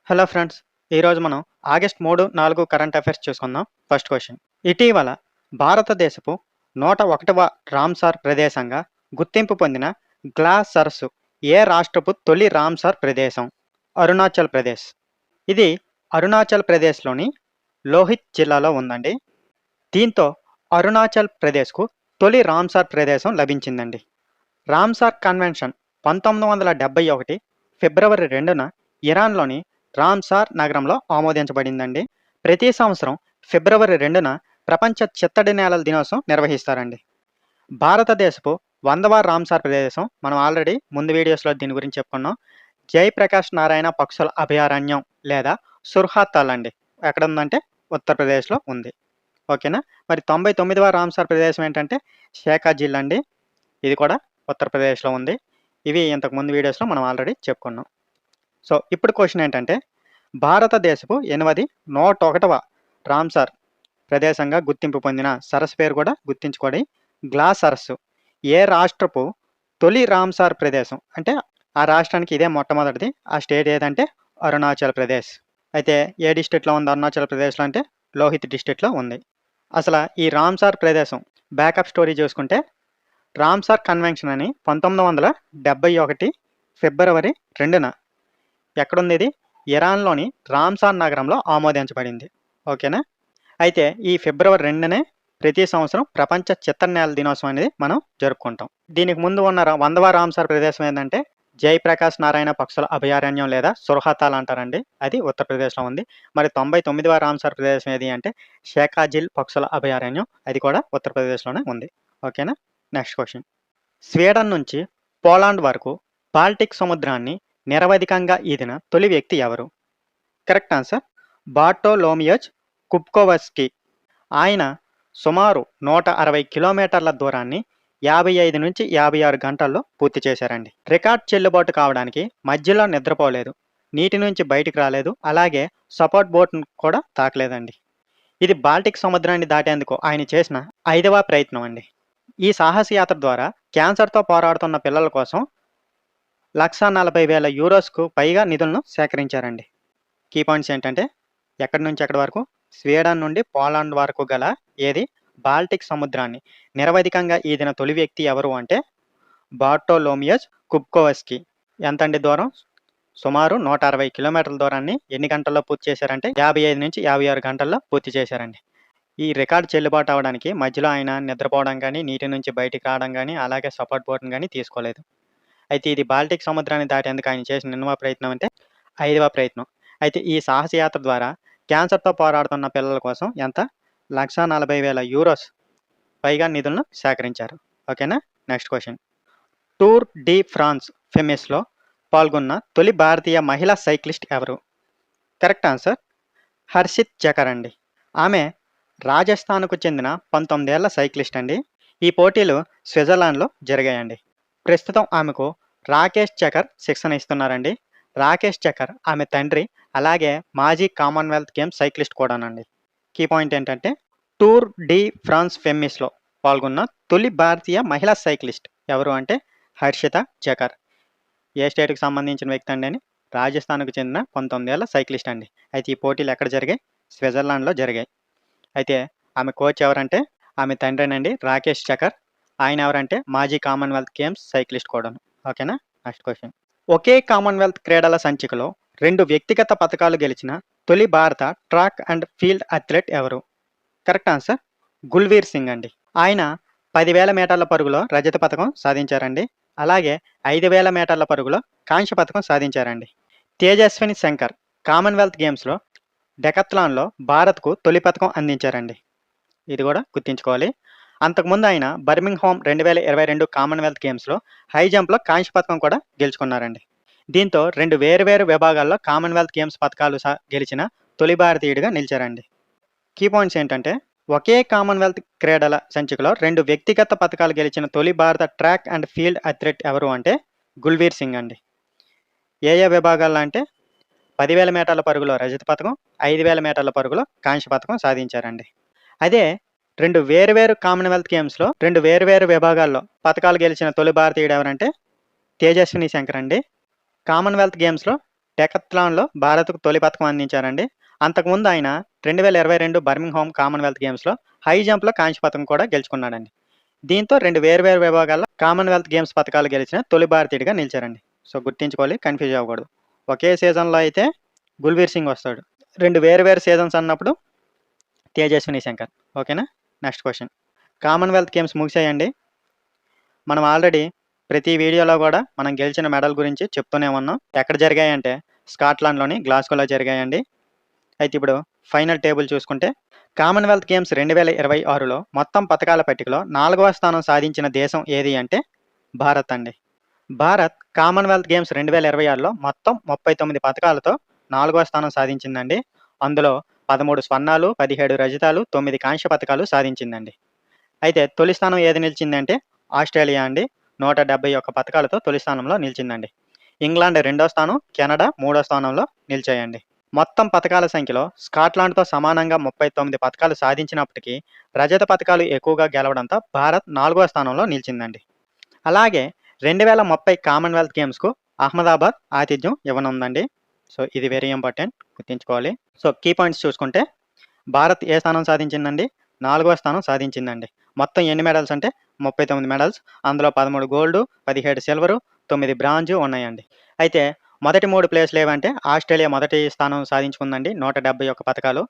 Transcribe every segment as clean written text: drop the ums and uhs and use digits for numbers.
Hello friends. ఈరోజు మనం August 3, 4 current affairs చూసుకుందాం. First question. ఇటీవల భారతదేశపు 101వ రామ్సార్ ప్రదేశంగా గుర్తింపు పొందిన గ్లాస్ సరస్సు ఏ రాష్ట్రపు తొలి రామ్సార్ ప్రదేశం? అరుణాచల్ ప్రదేశ్. ఇది అరుణాచల్ ప్రదేశ్లోని లోహిత్ జిల్లాలో ఉందండి. దీంతో అరుణాచల్ ప్రదేశ్కు తొలి రామ్సార్ ప్రదేశం లభించిందండి. రామ్సార్ కన్వెన్షన్ 1971 ఫిబ్రవరి 2న ఇరాన్లోని రామ్సార్ నగరంలో ఆమోదించబడిందండి. ప్రతి సంవత్సరం ఫిబ్రవరి 2న ప్రపంచ చిత్తడి నేలల దినోత్సవం నిర్వహిస్తారండి. భారతదేశపు 100వ రామ్సార్ ప్రదేశం మనం ఆల్రెడీ ముందు వీడియోస్లో దీని గురించి చెప్పుకున్నాం. జయప్రకాష్ నారాయణ పక్షుల అభయారణ్యం లేదా సుర్హాతాల్ అండి. ఎక్కడ ఉందంటే ఉత్తరప్రదేశ్లో ఉంది. ఓకేనా. మరి 99వ రామ్సార్ ప్రదేశం ఏంటంటే షేకాజిల్ అండి. ఇది కూడా ఉత్తరప్రదేశ్లో ఉంది. ఇవి ఇంతకు ముందు వీడియోస్లో మనం ఆల్రెడీ చెప్పుకున్నాం. సో ఇప్పుడు క్వశ్చన్ ఏంటంటే భారతదేశపు 101వ రామ్సార్ ప్రదేశంగా గుర్తింపు పొందిన సరస్సు పేరు కూడా గుర్తించుకోండి. గ్లాస్ సరస్సు ఏ రాష్ట్రపు తొలి రామ్సార్ ప్రదేశం అంటే ఆ రాష్ట్రానికి ఇదే మొట్టమొదటిది. ఆ స్టేట్ ఏదంటే అరుణాచల్ ప్రదేశ్. అయితే ఏ డిస్ట్రిక్ట్లో ఉంది అరుణాచల్ ప్రదేశ్లో అంటే లోహిత్ డిస్ట్రిక్ట్లో ఉంది. అసలు ఈ రామ్సార్ ప్రదేశం బ్యాకప్ స్టోరీ చూసుకుంటే రామ్సార్ కన్వెన్షన్ అని 1971 ఫిబ్రవరి 2న ఎక్కడుంది ఇది? ఇరాన్లోని రామ్సార్ నగరంలో ఆమోదించబడింది. ఓకేనా. అయితే ఈ ఫిబ్రవరి 2నే ప్రతి సంవత్సరం ప్రపంచ చిత్తడి నేల దినోత్సవం అనేది మనం జరుపుకుంటాం. దీనికి ముందు ఉన్న 100వ రామ్సార్ ప్రదేశం ఏంటంటే జయప్రకాష్ నారాయణ పక్షుల అభయారణ్యం లేదా సుర్హాతాల్ అంటారండి. అది ఉత్తరప్రదేశ్లో ఉంది. మరి 99వ రామ్సార్ ప్రదేశం ఏది అంటే షేకాజిల్ పక్షుల అభయారణ్యం. అది కూడా ఉత్తరప్రదేశ్లోనే ఉంది. ఓకేనా. Next question. స్వీడన్ నుంచి పోలాండ్ వరకు బాల్టిక్ సముద్రాన్ని నిరవధికంగా ఈదిన తొలి వ్యక్తి ఎవరు? Correct answer Bartlomiej Kubkowski. ఆయన సుమారు 160 కిలోమీటర్ల దూరాన్ని 55 నుంచి 56 గంటల్లో పూర్తి చేశారండి. రికార్డ్ చెల్లుబాటు కావడానికి మధ్యలో నిద్రపోలేదు, నీటి నుంచి బయటికి రాలేదు, అలాగే సపోర్ట్ బోట్ కూడా తాకలేదండి. ఇది బాల్టిక్ సముద్రాన్ని దాటేందుకు ఆయన చేసిన 5వ ప్రయత్నం అండి. ఈ సాహస యాత్ర ద్వారా క్యాన్సర్తో పోరాడుతున్న పిల్లల కోసం 1,40,000 యూరోస్కు పైగా నిధులను సేకరించారండి. కీ పాయింట్స్ ఏంటంటే ఎక్కడి నుంచి ఎక్కడి వరకు? స్వీడన్ నుండి పోలాండ్ వరకు గల ఏది బాల్టిక్ సముద్రాన్ని నిరవధికంగా ఈదిన తొలి వ్యక్తి ఎవరు అంటే బార్టోలోమియోజ్ కుబ్కోవస్కీ. ఎంతండి దూరం? సుమారు 160 కిలోమీటర్ల దూరాన్ని ఎన్ని గంటల్లో పూర్తి చేశారంటే 55 నుంచి 56 గంటల్లో పూర్తి చేశారండి. ఈ రికార్డు చెల్లుబాటు అవ్వడానికి మధ్యలో ఆయన నిద్రపోవడం కానీ, నీటి నుంచి బయటికి రావడం కానీ, అలాగే సపోర్ట్ బోట్ని కానీ తీసుకోలేదు. అయితే ఇది బాల్టిక్ సముద్రాన్ని దాటేందుకు ఆయన చేసిన ఎన్నవ ప్రయత్నం అంటే 5వ ప్రయత్నం. అయితే ఈ సాహసయాత్ర ద్వారా క్యాన్సర్తో పోరాడుతున్న పిల్లల కోసం ఎంత? 140,000 యూరోస్ పైగా నిధులను సేకరించారు. ఓకేనా. Next question. Tour de France ఫెమిస్లో పాల్గొన్న తొలి భారతీయ మహిళా సైక్లిస్ట్ ఎవరు? కరెక్ట్ ఆన్సర్ హర్షిత్ జకర్ అండి. ఆమె రాజస్థాన్కు చెందిన 19 ఏళ్ల సైక్లిస్ట్ అండి. ఈ పోటీలు స్విట్జర్లాండ్లో జరిగాయండి. ప్రస్తుతం ఆమెకు రాకేష్ చకర్ శిక్షణ ఇస్తున్నారండి. రాకేష్ చకర్ ఆమె తండ్రి, అలాగే మాజీ కామన్వెల్త్ గేమ్స్ సైక్లిస్ట్ కూడానండి. కీ పాయింట్ ఏంటంటే టూర్ డి ఫ్రాన్స్ ఫెమిస్లో పాల్గొన్న తొలి భారతీయ మహిళా సైక్లిస్ట్ ఎవరు అంటే హర్షిత జకర్. ఏ స్టేట్కి సంబంధించిన వ్యక్తి అండి అని? రాజస్థాన్కు చెందిన 19 ఏళ్ల సైక్లిస్ట్ అండి. అయితే ఈ పోటీలు ఎక్కడ జరిగాయి? స్విట్జర్లాండ్లో జరిగాయి. అయితే ఆమె కోచ్ ఎవరంటే ఆమె తండ్రినండి రాకేష్ చకర్. ఆయన ఎవరంటే మాజీ కామన్వెల్త్ గేమ్స్ సైక్లిస్ట్ కూడాను. ఓకేనా. Next question. ఒకే కామన్వెల్త్ క్రీడల సంచికలో 2 వ్యక్తిగత పథకాలు గెలిచిన తొలి భారత ట్రాక్ అండ్ ఫీల్డ్ అథ్లెట్ ఎవరు? కరెక్ట్ ఆన్సర్ గుల్వీర్ సింగ్ అండి. ఆయన 10,000 మీటర్ల పరుగులో రజత పథకం సాధించారండి. అలాగే 5,000 మీటర్ల పరుగులో కాంస్య పథకం సాధించారండి. తేజస్విని శంకర్ కామన్వెల్త్ గేమ్స్లో డెకత్లాన్లో భారత్కు తొలి పథకం అందించారండి. ఇది కూడా గుర్తుంచుకోవాలి. అంతకుముందు ఆయన బర్మింగ్హామ్ 2022 కామన్వెల్త్ గేమ్స్లో హై జంప్లో కాంస్య పథకం కూడా గెలుచుకున్నారండి. దీంతో 2 వేరువేరు విభాగాల్లో కామన్వెల్త్ గేమ్స్ పథకాలు గెలిచిన తొలి భారతీయుడిగా నిలిచారండి. కీ పాయింట్స్ ఏంటంటే ఒకే కామన్వెల్త్ క్రీడల సంచికలో 2 వ్యక్తిగత పథకాలు గెలిచిన తొలి భారత ట్రాక్ అండ్ ఫీల్డ్ అథ్లెట్ ఎవరు అంటే గుల్వీర్ సింగ్ అండి. ఏ విభాగాల్లో అంటే 10,000 మీటర్ల పరుగులో రజత పథకం, 5,000 మీటర్ల పరుగులో కాంస్య పథకం సాధించారండి. అదే 2 వేరువేరు కామన్వెల్త్ గేమ్స్లో 2 వేరువేరు విభాగాల్లో పథకాలు గెలిచిన తొలి భారతీయుడు ఎవరంటే తేజస్విని శంకర్ అండి. కామన్వెల్త్ గేమ్స్లో డెకాథ్లాన్‌లో భారత్‌కు తొలి పతకం అందించారండి. అంతకుముందు ఆయన 2022 బర్మింగ్హామ్ కామన్‌వెల్త్ గేమ్స్‌లో హై జంప్‌లో కాంస్య పతకం కూడా గెలుచుకున్నాడండి. దీంతో 2 వేర్వేరు విభాగాల్లో కామన్‌వెల్త్ గేమ్స్ పతకాలు గెలిచిన తొలి భారతీయుడిగా నిలిచారండి. సో, గుర్తుంచుకోవాలి, కన్‌ఫ్యూజ్ అవ్వకూడదు. ఒకే సీజన్‌లో అయితే గుల్‌వీర్ సింగ్ వస్తాడు. 2 వేరు సీజన్స్ అన్నప్పుడు తేజస్విని శంకర్. ఓకేనా? Next question. కామన్‌వెల్త్ గేమ్స్ ముగిసాయండి. మనం ఆల్రెడీ ప్రతి వీడియోలో గూడా మనం గెలిచిన మెడల్ గురించి చెప్తూనే ఉన్నాం. ఎక్కడ జరిగాయంటే స్కాట్లాండ్‌లోని గ్లాస్గోలో జరిగాయండి. అయితే ఇప్పుడు ఫైనల్ టేబుల్ చూసుకుంటే కామన్‌వెల్త్ గేమ్స్ 2026లో మొత్తం పతకాల పట్టికలో 4వ స్థానం సాధించిన దేశం ఏది అంటే భారత్ అండి. భారత్ కామన్‌వెల్త్ గేమ్స్ 2026లో మొత్తం 39 పతకాలతో 4వ స్థానం సాధించిందండి. అందులో 13 స్వర్ణాలు, 17 రజతాలు, 9 కాంస్య పతకాలు సాధించిందండి. అయితే తొలి స్థానం ఏది నిలిచిందంటే ఆస్ట్రేలియా అండి. 171 పతకాలతో తొలి స్థానంలో నిలిచిందండి. ఇంగ్లాండ్ రెండో స్థానం, కెనడా మూడో స్థానంలో నిలిచాయండి. మొత్తం పతకాల సంఖ్యలో స్కాట్లాండ్‌తో సమానంగా 39 పతకాలు సాధించినప్పటికీ రజత పతకాలు ఎక్కువగా గెలవడంతో భారత్ 4వ స్థానంలో నిలిచిందండి. అలాగే 2030 కామన్‌వెల్త్ గేమ్స్‌కు అహ్మదాబాద్ ఆతిథ్యం ఇవ్వనుందండి. సో, ఇది వెరీ ఇంపార్టెంట్, గుర్తుంచుకోవాలి. సో, కీ పాయింట్స్ చూసుకుంటే భారత్ ఏ స్థానం సాధించిందండి? 4వ స్థానం సాధించిందండి. మొత్తం ఎన్ని మెడల్స్ అంటే 39 మెడల్స్. అందులో 13 గోల్డు, 17 సిల్వరు, 9 బ్రాంజు ఉన్నాయండి. అయితే మొదటి 3 ప్లేస్‌లు ఏవంటే ఆస్ట్రేలియా మొదటి స్థానం సాధించుకుందండి. 171 పతకాలు.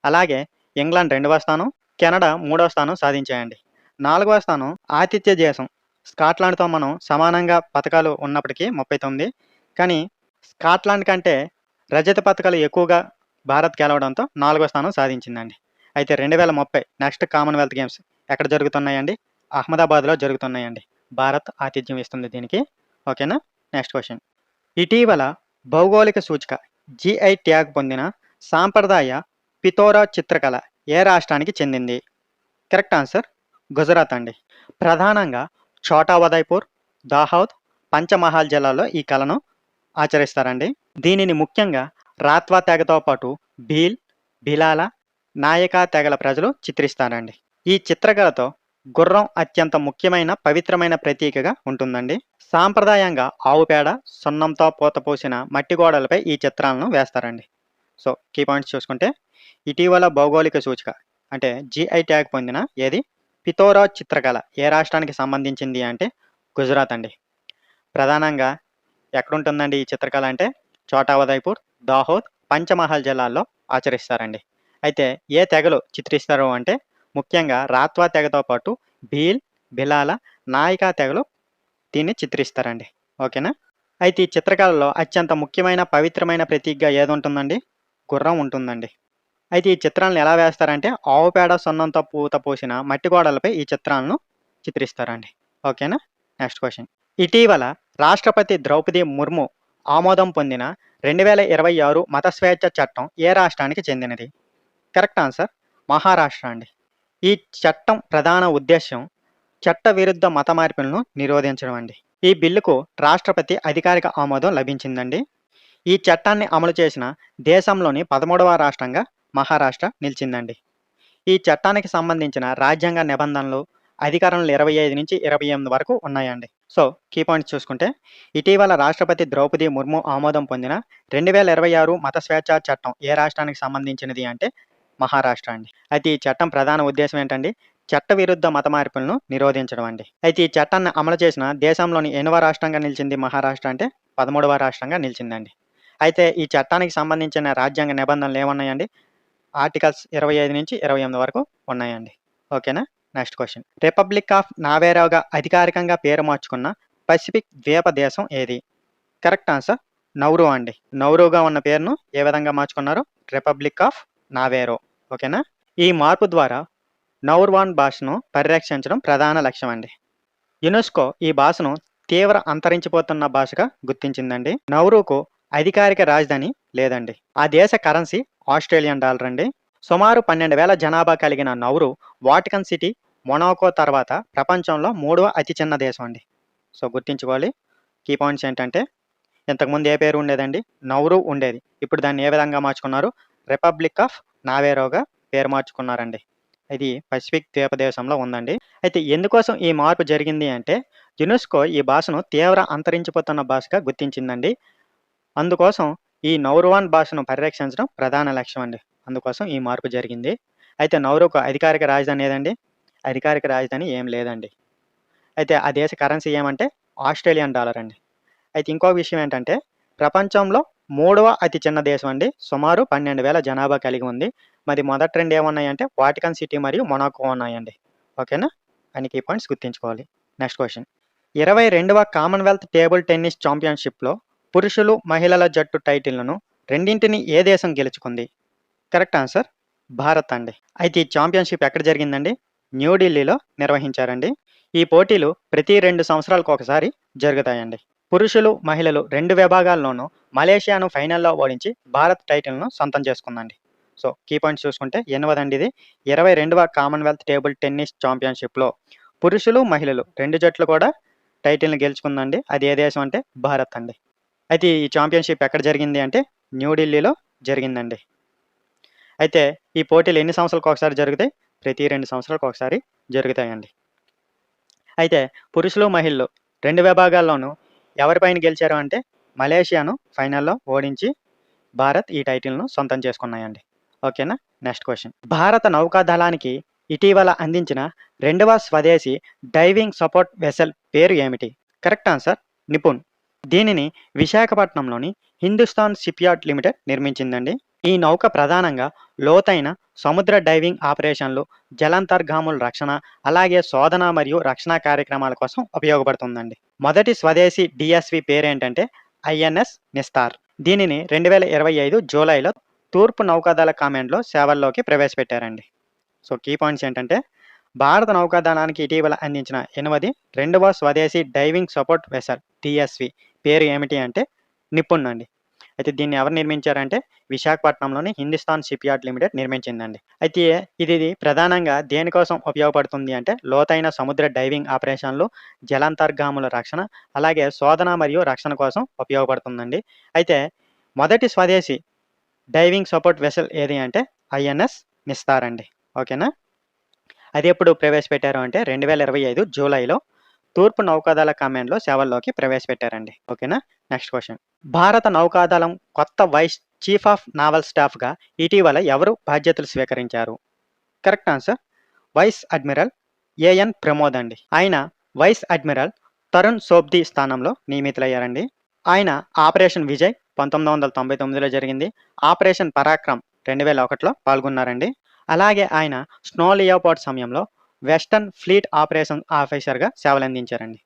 అలాగే ఇంగ్లాండ్ రెండవ స్థానం, కెనడా మూడవ స్థానం సాధించాయండి. 4వ స్థానం ఆతిథ్య దేశం స్కాట్లాండ్‌తో మనం సమానంగా పతకాలు ఉన్నప్పటికీ 39. కానీ స్కాట్లాండ్ కంటే రజత పతకాలు ఎక్కువగా భారత్ గెలవడంతో 4వ స్థానం సాధించిందండి. అయితే 2030 నెక్స్ట్ కామన్‌వెల్త్ గేమ్స్ ఎక్కడ జరుగుతున్నాయండి? అహ్మదాబాద్‌లో జరుగుతున్నాయండి. భారత్ ఆతిథ్యం ఇస్తుంది దీనికి. ఓకేనా? Next question. ఇటీవల భౌగోళిక సూచిక జీఐ ట్యాగ్ పొందిన సాంప్రదాయ పితోరా చిత్రకళ ఏ రాష్ట్రానికి చెందింది? కరెక్ట్ ఆన్సర్ గుజరాత్ అండి. ప్రధానంగా ఛోటా ఉదయ్‌పూర్, దాహోద్, పంచమహాల్ జిల్లాల్లో ఈ కళను ఆచరిస్తారండి. దీనిని ముఖ్యంగా రాత్వా తెగతో పాటు భీల్, భిలాల, నాయకా తెగల ప్రజలు చిత్రిస్తారండి. ఈ చిత్రకళతో గుర్రం అత్యంత ముఖ్యమైన పవిత్రమైన ప్రతీకగా ఉంటుందండి. సాంప్రదాయంగా ఆవు పేడ, సున్నంతో పూత పోసిన మట్టి గోడలపై ఈ చిత్రాలను వేస్తారండి. సో, కీ పాయింట్స్ చూసుకుంటే ఇటీవల భౌగోళిక సూచిక అంటే జీఐ ట్యాగ్ పొందిన ఏది? పితోరా చిత్రకళ ఏ రాష్ట్రానికి సంబంధించింది అంటే గుజరాత్ అండి. ప్రధానంగా ఎక్కడుంటుందండి ఈ చిత్రకళ అంటే ఛోటా ఉదయ్‌పూర్, దాహోద్, పంచమహల్ జిల్లాల్లో ఆచరిస్తారండి. అయితే ఏ తెగలు చిత్రిస్తారు అంటే ముఖ్యంగా రాత్వా తెగతో పాటు భీల్, భిలాల, నాయకా తెగలు దీన్ని చిత్రిస్తారండి. ఓకేనా? అయితే ఈ చిత్రకళలో అత్యంత ముఖ్యమైన పవిత్రమైన ప్రతీకగా ఏదుంటుందండి? గుర్రం ఉంటుందండి. అయితే ఈ చిత్రాలను ఎలా వేస్తారంటే ఆవు పేడ, సున్నంతో పూత పోసిన మట్టి గోడలపై ఈ చిత్రాలను చిత్రిస్తారండి. ఓకేనా? Next question. ఇటీవల రాష్ట్రపతి ద్రౌపది ముర్ము ఆమోదం పొందిన 2026 మత స్వేచ్ఛ చట్టం ఏ రాష్ట్రానికి చెందినది? కరెక్ట్ ఆన్సర్ మహారాష్ట్ర అండి. ఈ చట్టం ప్రధాన ఉద్దేశ్యం చట్ట విరుద్ధ మత మార్పులను నిరోధించడం అండి. ఈ బిల్లుకు రాష్ట్రపతి అధికారిక ఆమోదం లభించిందండి. ఈ చట్టాన్ని అమలు చేసిన దేశంలోని 13వ రాష్ట్రంగా మహారాష్ట్ర నిలిచిందండి. ఈ చట్టానికి సంబంధించిన రాజ్యాంగ నిబంధనలు అధికారంలో 25-28 వరకు ఉన్నాయండి. సో, కీ పాయింట్స్ చూసుకుంటే ఇటీవల రాష్ట్రపతి ద్రౌపది ముర్ము ఆమోదం పొందిన 2026 మత స్వేచ్ఛ చట్టం ఏ రాష్ట్రానికి సంబంధించినది అంటే మహారాష్ట్ర అండి. అయితే ఈ చట్టం ప్రధాన ఉద్దేశం ఏంటండి? చట్ట విరుద్ధ మత మార్పులను నిరోధించడం అండి. అయితే ఈ చట్టాన్ని అమలు చేసిన దేశంలోని ఎన్నవ రాష్ట్రంగా నిలిచింది మహారాష్ట్ర అంటే 13వ రాష్ట్రంగా నిలిచిందండి. అయితే ఈ చట్టానికి సంబంధించిన రాజ్యాంగ నిబంధనలు ఏమున్నాయండి? ఆర్టికల్స్ 25-28 వరకు ఉన్నాయండి. ఓకేనా? Next question. రిపబ్లిక్ ఆఫ్ నావేరోగా అధికారికంగా పేరు మార్చుకున్న పసిఫిక్ ద్వీప దేశం ఏది? కరెక్ట్ ఆన్సర్ నౌరు అండి. నౌరుగా ఉన్న పేరును ఏ విధంగా మార్చుకున్నారు? రిపబ్లిక్ ఆఫ్ నావేరో. ఓకేనా? ఈ మార్పు ద్వారా నౌర్వాన్ భాషను పరిరక్షించడం ప్రధాన లక్ష్యం అండి. యునెస్కో ఈ భాషను తీవ్ర అంతరించిపోతున్న భాషగా గుర్తించిందండి. నౌరుకు అధికారిక రాజధాని లేదండి. ఆ దేశ కరెన్సీ ఆస్ట్రేలియన్ డాలర్ అండి. సుమారు 12,000 జనాభా కలిగిన నౌరు వాటికన్ సిటీ, మొనాకో తర్వాత ప్రపంచంలో 3వ అతి చిన్న దేశం అండి. సో, గుర్తుంచుకోవాలి. కీ పాయింట్స్ ఏంటంటే ఇంతకుముందు ఏ పేరు ఉండేదండి? నౌరు ఉండేది. ఇప్పుడు దాన్ని ఏ విధంగా మార్చుకున్నారు? రిపబ్లిక్ ఆఫ్ నావేరోగా పేరు మార్చుకున్నారండి. ఇది పసిఫిక్ ద్వీప దేశంలో ఉందండి. అయితే ఎందుకోసం ఈ మార్పు జరిగింది అంటే యునెస్కో ఈ భాషను తీవ్ర అంతరించిపోతున్న భాషగా గుర్తించిందండి. అందుకోసం ఈ నౌరువాన్ భాషను పరిరక్షించడం ప్రధాన లక్ష్యం అండి. అందుకోసం ఈ మార్పు జరిగింది. అయితే నౌరుకు అధికారిక రాజధాని ఏదండి? అధికారిక రాజధాని ఏం లేదండి. అయితే ఆ దేశ కరెన్సీ ఏమంటే ఆస్ట్రేలియన్ డాలర్ అండి. అయితే ఇంకో విషయం ఏంటంటే ప్రపంచంలో 3వ అతి చిన్న దేశం అండి. సుమారు 12,000 జనాభా కలిగి ఉంది. మరి మొదటి 2 ఏమున్నాయంటే వాటికన్ సిటీ మరియు మొనాకో ఉన్నాయండి. ఓకేనా? అన్ని కీ పాయింట్స్ గుర్తుంచుకోవాలి. Next question. 22వ కామన్‌వెల్త్ టేబుల్ టెన్నిస్ ఛాంపియన్‌షిప్‌లో పురుషులు, మహిళల జట్టు టైటిళ్లను రెండింటిని ఏ దేశం గెలుచుకుంది? కరెక్ట్ ఆన్సర్ భారత్ అండి. అయితే ఈ ఛాంపియన్‌షిప్ ఎక్కడ జరిగిందండి? న్యూఢిల్లీలో నిర్వహించారండి. ఈ పోటీలు ప్రతి 2 సంవత్సరాలకు ఒకసారి జరుగుతాయండి. పురుషులు, మహిళలు 2 విభాగాల్లోనూ మలేషియాను ఫైనల్‌లో ఓడించి భారత్ టైటిల్‌ను సొంతం చేసుకుందండి. సో, కీ పాయింట్స్ చూసుకుంటే ఎనిమిదండి ఇది. 22వ కామన్‌వెల్త్ టేబుల్ టెన్నిస్ ఛాంపియన్‌షిప్‌లో పురుషులు, మహిళలు 2 జట్లు కూడా టైటిల్‌ని గెలుచుకుందండి. అది ఏ దేశం అంటే భారత్ అండి. అయితే ఈ ఛాంపియన్‌షిప్ ఎక్కడ జరిగింది అంటే న్యూఢిల్లీలో జరిగిందండి. అయితే ఈ పోటీలు ఎన్ని సంవత్సరాలకు ఒకసారి జరుగుతాయి? ప్రతి 2 సంవత్సరాలకు ఒకసారి జరుగుతాయండి. అయితే పురుషులు, మహిళలు 2 విభాగాల్లోనూ ఎవరిపైన గెలిచారు అంటే మలేషియాను ఫైనల్‌లో ఓడించి భారత్ ఈ టైటిల్‌ను సొంతం చేసుకున్నాయండి. ఓకేనా? Next question. భారత నౌకాదళానికి ఇటీవల అందించిన 2వ స్వదేశీ డైవింగ్ సపోర్ట్ వెసెల్ పేరు ఏమిటి? Correct answer Nipun. దీనిని విశాఖపట్నంలోని హిందుస్థాన్ షిప్‌యార్డ్ లిమిటెడ్ నిర్మించిందండి. ఈ నౌక ప్రధానంగా లోతైన సముద్ర డైవింగ్ ఆపరేషన్లు, జలాంతర్గాముల రక్షణ, అలాగే శోధన మరియు రక్షణ కార్యక్రమాల కోసం ఉపయోగపడుతుందండి. మొదటి స్వదేశీ డిఎస్వి పేరేంటంటే ఐఎన్ఎస్ నిస్తార్. దీనిని 2025 జూలైలో తూర్పు నౌకాదళ కమాండ్‌లో సేవల్లోకి ప్రవేశపెట్టారండి. సో, కీ పాయింట్స్ ఏంటంటే భారత నౌకాదళానికి ఇటీవల అందించిన 2వ స్వదేశీ డైవింగ్ సపోర్ట్ వెసల్ డిఎస్వి పేరు ఏమిటి అంటే నిపుణ్ అండి. అయితే దీన్ని ఎవరు నిర్మించారంటే విశాఖపట్నంలోని హిందుస్థాన్ షిప్‌యార్డ్ లిమిటెడ్ నిర్మించిందండి. అయితే ఇది ప్రధానంగా దేనికోసం ఉపయోగపడుతుంది అంటే లోతైన సముద్ర డైవింగ్ ఆపరేషన్లు, జలాంతర్గాముల రక్షణ, అలాగే శోధన మరియు రక్షణ కోసం ఉపయోగపడుతుందండి. అయితే మొదటి స్వదేశీ డైవింగ్ సపోర్ట్ వెసల్ ఏది అంటే ఐఎన్ఎస్ నిస్తార్ అండి. ఓకేనా? అది ఎప్పుడు ప్రవేశపెట్టారు అంటే 2025 జూలైలో తూర్పు నౌకాదళ కమాండ్‌లో సేవల్లోకి ప్రవేశపెట్టారండి. ఓకేనా? Next question. భారత నౌకాదళం కొత్త వైస్ చీఫ్ ఆఫ్ నావల్ స్టాఫ్‌గా ఇటీవల ఎవరు బాధ్యతలు స్వీకరించారు? Correct answer vice admiral A N Pramod అండి. ఆయన వైస్ అడ్మిరల్ తరుణ్ సోబ్ది స్థానంలో నియమితులయ్యారండి. ఆయన ఆపరేషన్ విజయ్ 1999లో జరిగింది. ఆపరేషన్ పరాక్రమ్ 2001లో పాల్గొన్నారండి. అలాగే ఆయన స్నో లియోపార్డ్ సమయంలో వెస్టర్న్ ఫ్లీట్ ఆపరేషన్ ఆఫీసర్‌గా సేవలందించారండి.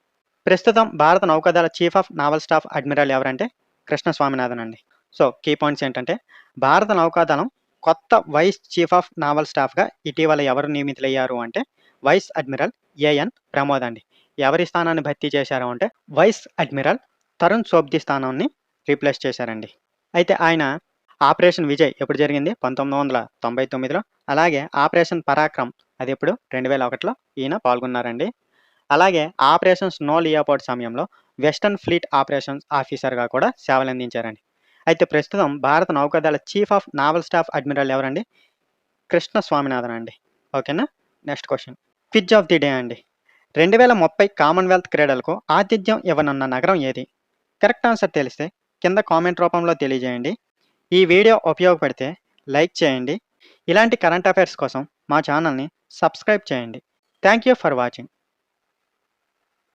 ప్రస్తుతం భారత నౌకాదళ chief of naval staff admiral ఎవరంటే కృష్ణ స్వామినాథన్ అండి. సో, కీ పాయింట్స్ ఏంటంటే భారత నౌకాదళం కొత్త వైస్ చీఫ్ ఆఫ్ నావల్ స్టాఫ్‌గా ఇటీవల ఎవరు నియమితులయ్యారు అంటే వైస్ అడ్మిరల్ ఏఎన్ ప్రమోద్ అండి. ఎవరి స్థానాన్ని భర్తీ చేశారు అంటే వైస్ అడ్మిరల్ తరుణ్ సోబ్ది స్థానాన్ని రీప్లేస్ చేశారండి. అయితే ఆయన ఆపరేషన్ విజయ్ ఎప్పుడు జరిగింది? 1999లో. అలాగే ఆపరేషన్ పరాక్రమ్ అది ఎప్పుడు? 2001లో ఈయన పాల్గొన్నారండి. అలాగే ఆపరేషన్ స్నో లియోపార్డ్ సమయంలో వెస్టర్న్ ఫ్లీట్ ఆపరేషన్స్ ఆఫీసర్‌గా కూడా సేవలందించారండి. అయితే ప్రస్తుతం భారత నౌకాదళ chief of naval staff admiral ఎవరండి? కృష్ణ స్వామినాథన్ అండి. ఓకేనా? Next question. Quiz of the day అండి. 2030 కామన్‌వెల్త్ క్రీడలకు ఆతిథ్యం ఇవ్వనున్న నగరం ఏది? కరెక్ట్ ఆన్సర్ తెలిస్తే కింద కామెంట్ రూపంలో తెలియజేయండి. ఈ వీడియో ఉపయోగపడితే లైక్ చేయండి. ఇలాంటి కరెంట్ అఫైర్స్ కోసం మా ఛానల్‌ని సబ్స్క్రైబ్ చేయండి. Thank you for watching.